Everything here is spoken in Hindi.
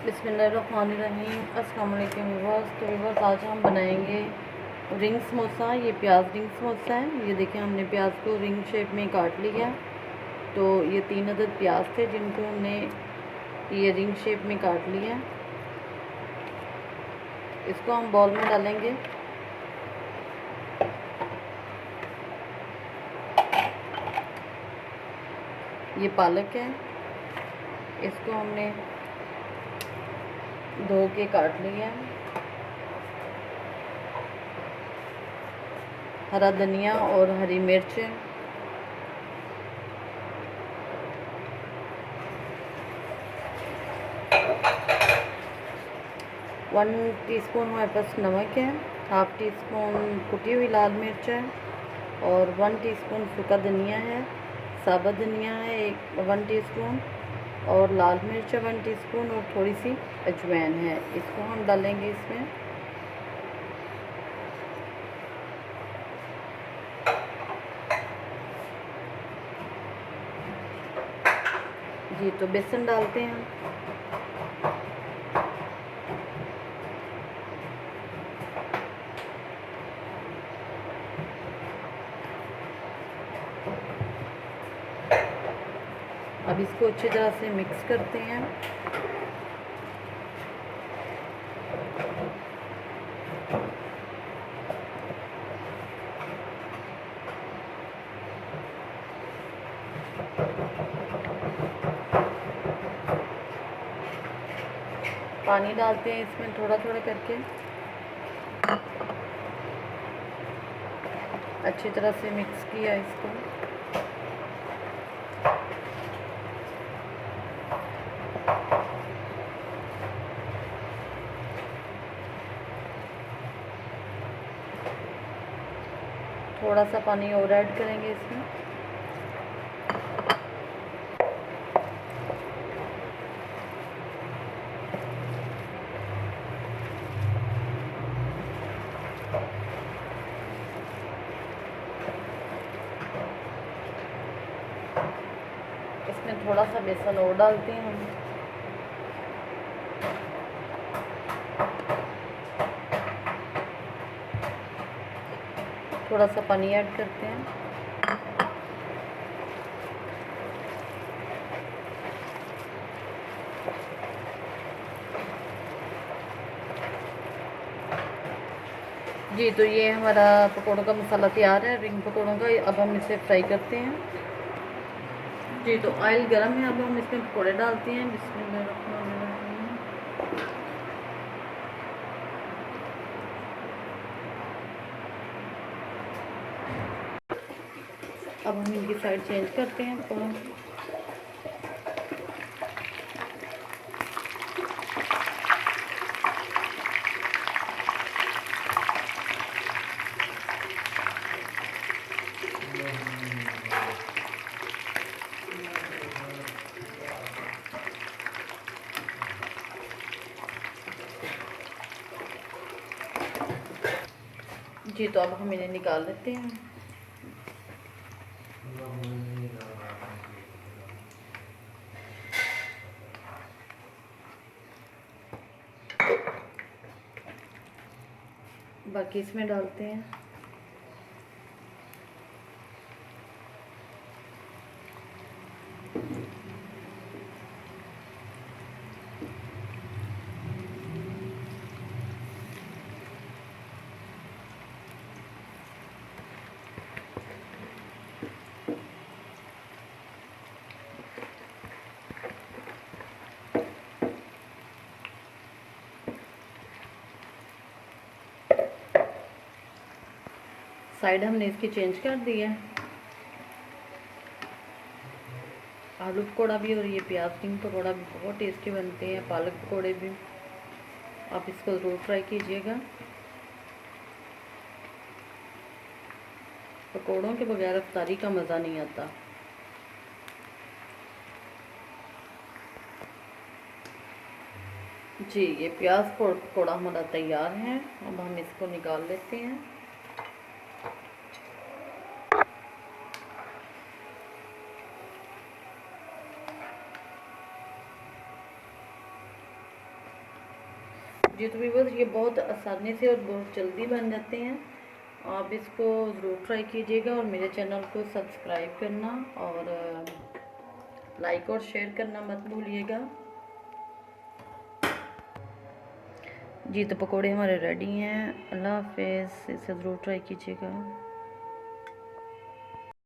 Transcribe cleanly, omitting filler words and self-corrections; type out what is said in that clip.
बिस्मिल्लाहिर्रहमानिर्रहीम। अस्सलाम वालेकुम व्यूअर्स। तो व्यूअर्स, आज हम बनाएंगे रिंग समोसा। ये प्याज रिंग समोसा है। ये देखिए, हमने प्याज को रिंग शेप में काट लिया। तो ये 3 अदद प्याज थे जिनको हमने ये रिंग शेप में काट लिया। इसको हम बॉल में डालेंगे। ये पालक है, इसको हमने धो के काट लिया है। हरा धनिया और हरी मिर्च, वन टीस्पून हमारे पास नमक है, हाफ़ टी स्पून कुटी हुई लाल मिर्च है और 1 टीस्पून सूखा धनिया है, साबुत धनिया है 1 टीस्पून और लाल मिर्च है 1 टीस्पून और थोड़ी सी अजवाइन है। इसको हम डालेंगे इसमें। जी, तो बेसन डालते हैं। अब इसको अच्छी तरह से मिक्स करते हैं। पानी डालते हैं इसमें थोड़ा थोड़ा करके। अच्छी तरह से मिक्स किया इसको। थोड़ा सा पानी और ऐड करेंगे इसमें। इसमें थोड़ा सा बेसन और डालते हैं हम। थोड़ा सा पानी ऐड करते हैं। जी, तो ये हमारा पकौड़ों का मसाला तैयार है, रिंग पकौड़ों का। अब हम इसे फ्राई करते हैं। जी, तो ऑयल गरम है। अब हम इसमें पकौड़े डालते हैं। बिस्मिल्लाहिर्रहमानिर्रहीम। अब हम इनकी साइड चेंज करते हैं थोड़ा। जी, तो अब हम इन्हें निकाल लेते हैं। बाकी इसमें डालते हैं। साइड हमने इसकी चेंज कर दी है। आलू पकौड़ा भी और ये प्याज रिंग पकौड़ा भी बहुत टेस्टी बनते हैं, पालक पकौड़े भी। आप इसको ज़रूर ट्राई कीजिएगा। पकौड़ों के बगैर इफ्तारी का मज़ा नहीं आता। जी, ये प्याज पकौड़ा हमारा तैयार है। अब हम इसको निकाल लेते हैं। जी तो व्यूअर्स ये बहुत आसानी से और बहुत जल्दी बन जाते हैं। आप इसको ज़रूर ट्राई कीजिएगा और मेरे चैनल को सब्सक्राइब करना और लाइक और शेयर करना मत भूलिएगा। जी तो पकोड़े हमारे रेडी हैं। अल्लाह हाफिज़, इसे ज़रूर ट्राई कीजिएगा।